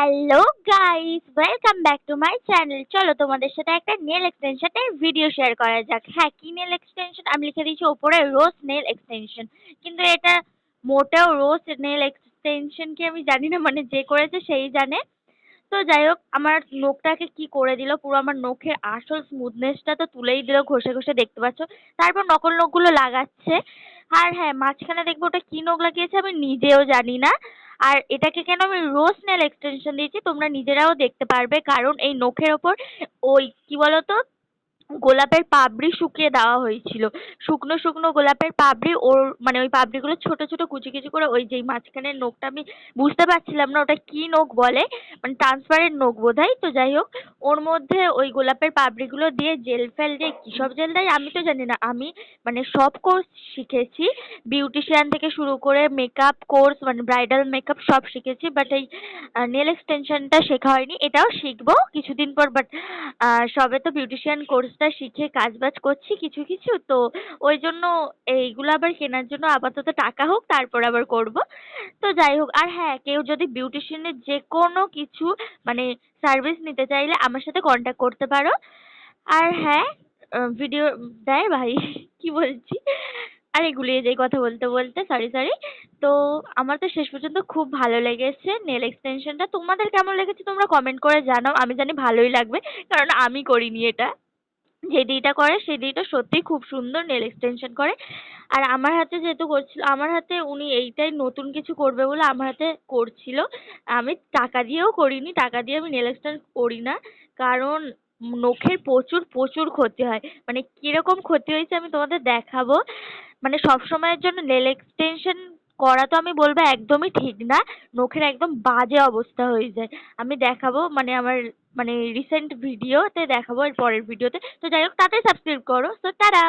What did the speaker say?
Hello guys, welcome back to my channel. চলো তোমাদের সাথে একটা নেল এক্সটেনশনের ভিডিও শেয়ার করা যাক। হ্যাঁ, কি নেল এক্সটেনশন আমি লিখে দিয়েছি ওপরে, রোজ নেল এক্সটেনশন। কিন্তু এটা মোটেও রোজ নেল এক্সটেনশন কি আমি জানি না, মানে যে করেছে সেই জানে। তো যাই হোক, আমার নখটাকে কি করে দিল, পুরো আমার নখের আসল স্মুথনেসটা তো তুলেই দিল, ঘষে ঘষে দেখতে পাচ্ছ। তারপর নকল নখগুলো লাগাচ্ছে। আর হ্যাঁ, মাঝখানে দেখবো ওটা কি নখ লাগিয়েছে আমি নিজেও জানি না। আর এটাকে কেন আমি রোজ নেল এক্সটেনশন দিয়েছি তোমরা নিজেরাও দেখতে পারবে, কারণ এই নখের ওপর ওই কি বলতো গোলাপের পাপড়ি শুকিয়ে দেওয়া হয়েছিল। শুকনো শুকনো গোলাপের পাপড়ি, ওর মানে ওই পাপড়িগুলো ছোট ছোট কুচি কুচি করে, ওই যেই মাঝখানের নখটা আমি বুঝতে পারছিলাম না ওটা কি নখ বলে, মানে ট্রান্সপারেন্ট নখ বোধহয়। তো যাই হোক, ওর মধ্যে ওই গোলাপের পাপড়িগুলো দিয়ে জেল ফেল দিয়ে কী সব জেল দেয় আমি তো জানি না। আমি মানে সব কোর্স শিখেছি, বিউটিশিয়ান থেকে শুরু করে মেকআপ কোর্স, মানে ব্রাইডাল মেকআপ সব শিখেছি, বাট এই নেল এক্সটেনশনটা শেখা হয়নি। এটাও শিখবো কিছুদিন পর, বাট সবে তো বিউটিশিয়ান কোর্সটা শিখে কাজবাজ করছি কিছু কিছু, তো ওই জন্য এইগুলো আবার কেনার জন্য আপাতত টাকা হোক তারপর আবার করব। তো যাই হোক, আর হ্যাঁ, কেউ যদি বিউটিশিয়ানের যে কোনো কিছু মানে সার্ভিস নিতে চাইলে আমার সাথে কন্ট্যাক্ট করতে পারো। আর হ্যাঁ, ভিডিও দেয় ভাই কি বলছি, আরে গুলিয়ে যাই কথা বলতে বলতে, সরি সরি। তো আমার তো শেষ পর্যন্ত খুব ভালো লেগেছে নেল এক্সটেনশনটা। তোমাদের কেমন লেগেছে তোমরা কমেন্ট করে জানাও। আমি জানি ভালোই লাগবে, কারণ আমি করিনি এটা। যে দিদিটা করে সেই দিদিটা সত্যিই খুব সুন্দর নেল এক্সটেনশন করে। আর আমার হাতে যেহেতু করছিল, আমার হাতে উনি এইটাই নতুন কিছু করবে বলে আমার হাতে করছিল। আমি টাকা দিয়েও করিনি, টাকা দিয়ে আমি নেল এক্সটেনশন করি না, কারণ নখের প্রচুর প্রচুর ক্ষতি হয়। মানে কিরকম ক্ষতি হয়েছে আমি তোমাদের দেখাবো। মানে সব সময়ের জন্য নেল এক্সটেনশন করা তো আমি বলবো একদমই ঠিক না, নখের একদম বাজে অবস্থা হয়ে যায়। আমি দেখাবো, মানে আমার মানে রিসেন্ট ভিডিওতে দেখাবো, এর পরের ভিডিওতে। তো যাই হোক, তাড়াতাড়ি সাবস্ক্রাইব করো। তো টাটা।